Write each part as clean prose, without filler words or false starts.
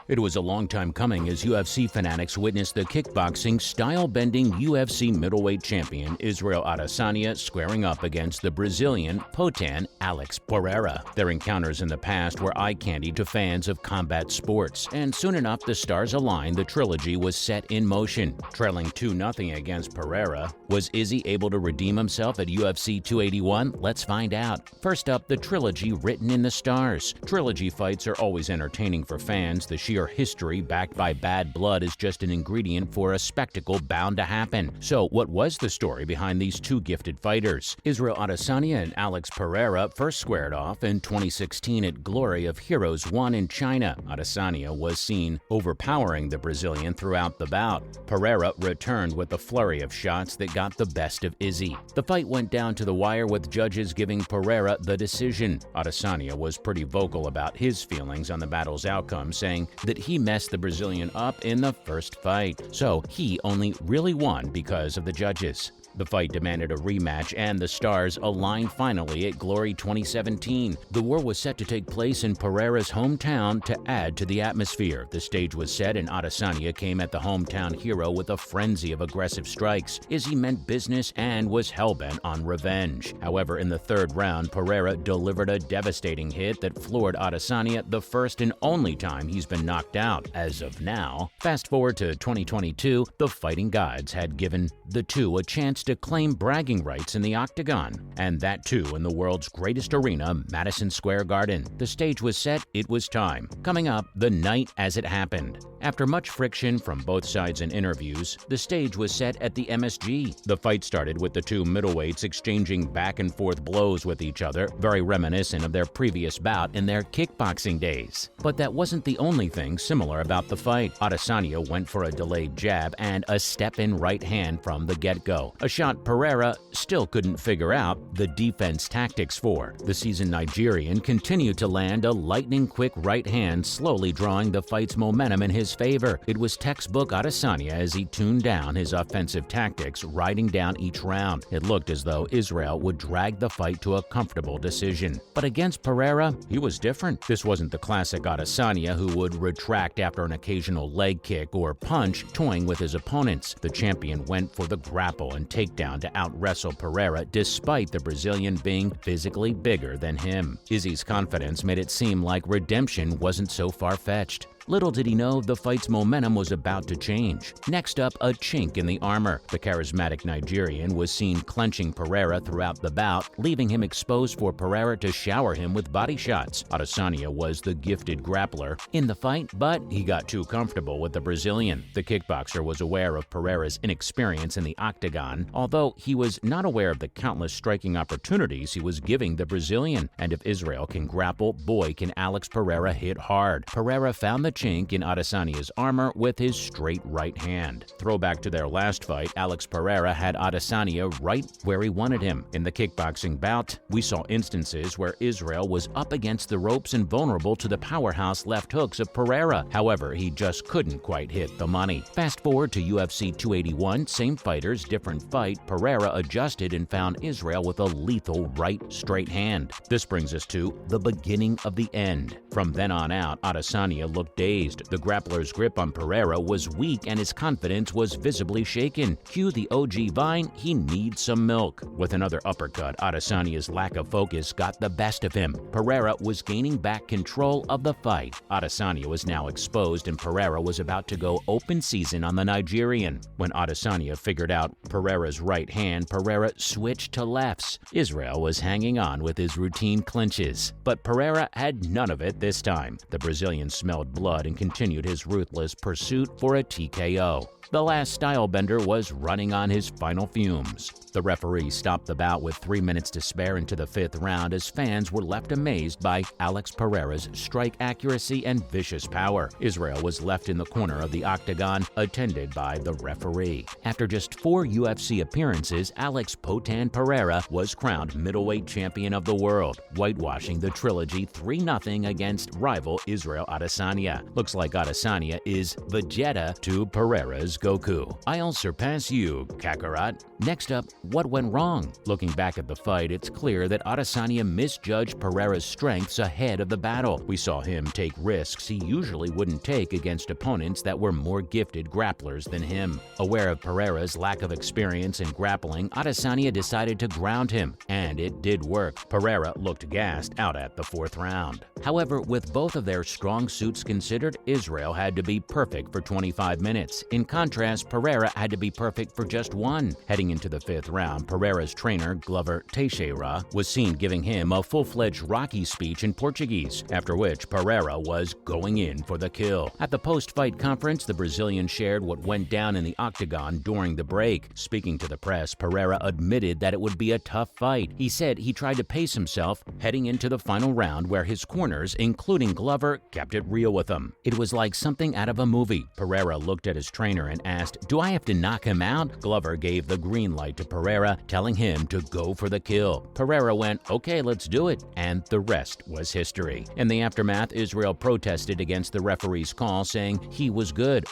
It was a long time coming as UFC fanatics witnessed the kickboxing, style-bending UFC middleweight champion Israel Adesanya squaring up against the Brazilian Poatan Alex Pereira. Their encounters in the past were eye candy to fans of combat sports, and soon enough the stars aligned. The trilogy was set in motion. Trailing 2-0 against Pereira, was Izzy able to redeem himself at UFC 281? Let's find out. First up, the trilogy written in the stars. Trilogy fights are always entertaining for fans. The sheer history backed by bad blood is just an ingredient for a spectacle bound to happen. So what was the story behind these two gifted fighters? Israel Adesanya and Alex Pereira first squared off in 2016 at Glory of Heroes 1 in China. Adesanya was seen overpowering the Brazilian throughout the bout. Pereira returned with a flurry of shots that got the best of Izzy. The fight went down to the wire with judges giving Pereira the decision. Adesanya was pretty vocal about his feelings on the battle's outcome, saying that he messed the Brazilian up in the first fight, so he only really won because of the judges. The fight demanded a rematch, and the stars aligned finally at Glory 2017. The war was set to take place in Pereira's hometown to add to the atmosphere. The stage was set, and Adesanya came at the hometown hero with a frenzy of aggressive strikes. Izzy meant business and was hellbent on revenge. However, in the third round, Pereira delivered a devastating hit that floored Adesanya, the first and only time he's been knocked out as of now. Fast forward to 2022, the fighting gods had given the two a chance to claim bragging rights in the octagon, and that too in the world's greatest arena, Madison Square Garden. The stage was set, it was time. Coming up, the night as it happened. After much friction from both sides in interviews, the stage was set at the MSG. The fight started with the two middleweights exchanging back and forth blows with each other, very reminiscent of their previous bout in their kickboxing days. But that wasn't the only thing similar about the fight. Adesanya went for a delayed jab and a step-in right hand from the get-go, a shot Pereira still couldn't figure out the defense tactics for. The seasoned Nigerian continued to land a lightning-quick right hand, slowly drawing the fight's momentum in his favor. It was textbook Adesanya as he tuned down his offensive tactics, riding down each round. It looked as though Israel would drag the fight to a comfortable decision. But against Pereira, he was different. This wasn't the classic Adesanya who would retract after an occasional leg kick or punch, toying with his opponents. The champion went for the grapple and takedown to out-wrestle Pereira, despite the Brazilian being physically bigger than him. Izzy's confidence made it seem like redemption wasn't so far-fetched. Little did he know the fight's momentum was about to change. Next up, a chink in the armor. The charismatic Nigerian was seen clenching Pereira throughout the bout, leaving him exposed for Pereira to shower him with body shots. Adesanya was the gifted grappler in the fight, but he got too comfortable with the Brazilian. The kickboxer was aware of Pereira's inexperience in the octagon, although he was not aware of the countless striking opportunities he was giving the Brazilian. And if Israel can grapple, boy can Alex Pereira hit hard. Pereira found the chink in Adesanya's armor with his straight right hand. Throwback to their last fight, Alex Pereira had Adesanya right where he wanted him. In the kickboxing bout, we saw instances where Israel was up against the ropes and vulnerable to the powerhouse left hooks of Pereira. However, he just couldn't quite hit the money. Fast forward to UFC 281, same fighters, different fight. Pereira adjusted and found Israel with a lethal right straight hand. This brings us to the beginning of the end. From then on out, Adesanya looked dazed. The grappler's grip on Pereira was weak and his confidence was visibly shaken. Cue the OG Vine, he needs some milk. With another uppercut, Adesanya's lack of focus got the best of him. Pereira was gaining back control of the fight. Adesanya was now exposed and Pereira was about to go open season on the Nigerian. When Adesanya figured out Pereira's right hand, Pereira switched to lefts. Israel was hanging on with his routine clinches, but Pereira had none of it this time. The Brazilian smelled blood and continued his ruthless pursuit for a TKO. The last stylebender was running on his final fumes. The referee stopped the bout with 3 minutes to spare into the fifth round as fans were left amazed by Alex Pereira's strike accuracy and vicious power. Israel was left in the corner of the octagon, attended by the referee. After just 4 UFC appearances, Alex Poatan Pereira was crowned middleweight champion of the world, whitewashing the trilogy 3-0 against rival Israel Adesanya. Looks like Adesanya is Vegeta to Pereira's Goku. I'll surpass you, Kakarot. Next up, what went wrong? Looking back at the fight, it's clear that Adesanya misjudged Pereira's strengths ahead of the battle. We saw him take risks he usually wouldn't take against opponents that were more gifted grapplers than him. Aware of Pereira's lack of experience in grappling, Adesanya decided to ground him, and it did work. Pereira looked gassed out at the 4th round. However, with both of their strong suits considered, Israel had to be perfect for 25 minutes. In contrast, Pereira had to be perfect for just 1. Heading into the 5th round, Pereira's trainer, Glover Teixeira, was seen giving him a full-fledged Rocky speech in Portuguese, after which Pereira was going in for the kill. At the post-fight conference, the Brazilian shared what went down in the octagon during the break. Speaking to the press, Pereira admitted that it would be a tough fight. He said he tried to pace himself heading into the final round where his corners, including Glover, kept it real with him. It was like something out of a movie. Pereira looked at his trainer and asked, "Do I have to knock him out?" Glover gave the green light to Pereira, telling him to go for the kill. Pereira went, "Okay, let's do it," and the rest was history. In the aftermath, Israel protested against the referee's call, saying he was good.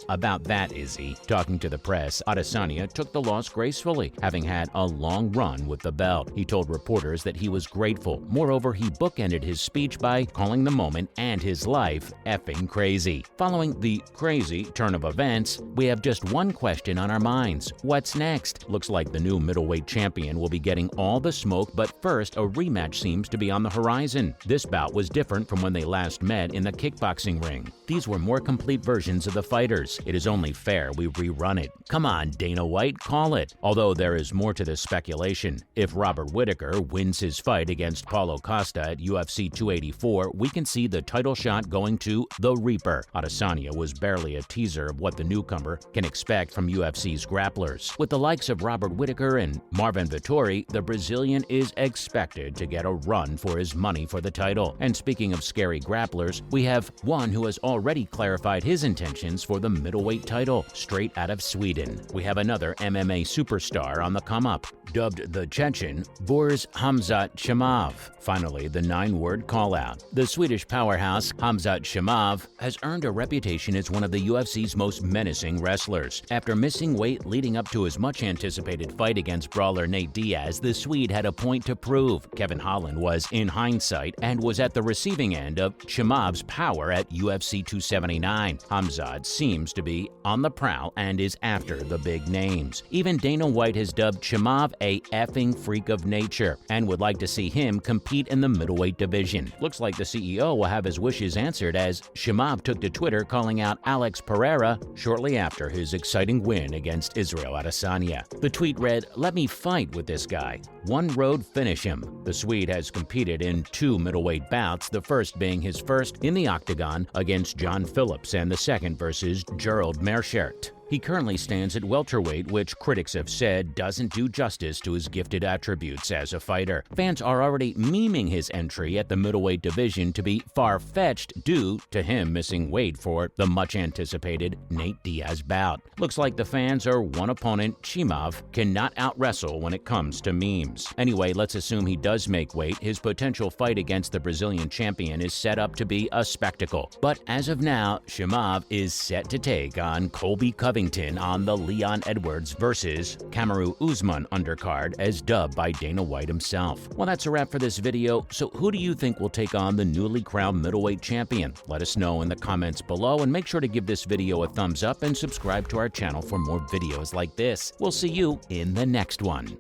About that, is he? Talking to the press, Adesanya took the loss gracefully, having had a long run with the belt. He told reporters that he was grateful. Moreover, he bookended his speech by calling the moment and his life effing crazy. Following the crazy turn of events, we have just one question on our minds. What's next? Looks like the new middleweight champion will be getting all the smoke, but first, a rematch seems to be on the horizon. This bout was different from when they last met in the kickboxing ring. These were more complete versions of the fighters. It is only fair we rerun it. Come on, Dana White, call it. Although there is more to this speculation. If Robert Whittaker wins his fight against Paulo Costa at UFC 284, we can see the title shot going to the Reaper. Adesanya was barely a teaser of what the newcomer can expect from UFC's grapplers. With the likes of Robert Whittaker and Marvin Vettori, the Brazilian is expected to get a run for his money for the title. And speaking of scary grapplers, we have one who has already clarified his intentions for the middleweight title, straight out of Sweden. We have another MMA superstar on the come-up. Dubbed the Chechen, Borz Khamzat Chimaev. Finally, the 9-word call-out. The Swedish powerhouse Khamzat Chimaev has earned a reputation as one of the UFC's most menacing wrestlers. After missing weight leading up to his much-anticipated fight against brawler Nate Diaz, the Swede had a point to prove. Kevin Holland was, in hindsight, and was at the receiving end of Chimaev's power at UFC 279. Khamzat seems to be on the prowl and is after the big names. Even Dana White has dubbed Chimaev a effing freak of nature and would like to see him compete in the middleweight division. Looks like the CEO will have his wishes answered as Chimaev took to Twitter calling out Alex Pereira shortly after his exciting win against Israel Adesanya. The tweet read, "Let me fight with this guy. One road, finish him." The Swede has competed in 2 middleweight bouts, the first being his first in the octagon against John Phillips and the second versus Gerald Meerschaert. He currently stands at welterweight, which critics have said doesn't do justice to his gifted attributes as a fighter. Fans are already memeing his entry at the middleweight division to be far-fetched due to him missing weight for the much-anticipated Nate Diaz bout. Looks like the fans are one opponent Chimaev cannot out-wrestle when it comes to memes. Anyway, let's assume he does make weight. His potential fight against the Brazilian champion is set up to be a spectacle. But as of now, Chimaev is set to take on Colby Covington on the Leon Edwards versus Kamaru Usman undercard as dubbed by Dana White himself. Well, that's a wrap for this video. So who do you think will take on the newly crowned middleweight champion? Let us know in the comments below, and make sure to give this video a thumbs up and subscribe to our channel for more videos like this. We'll see you in the next one.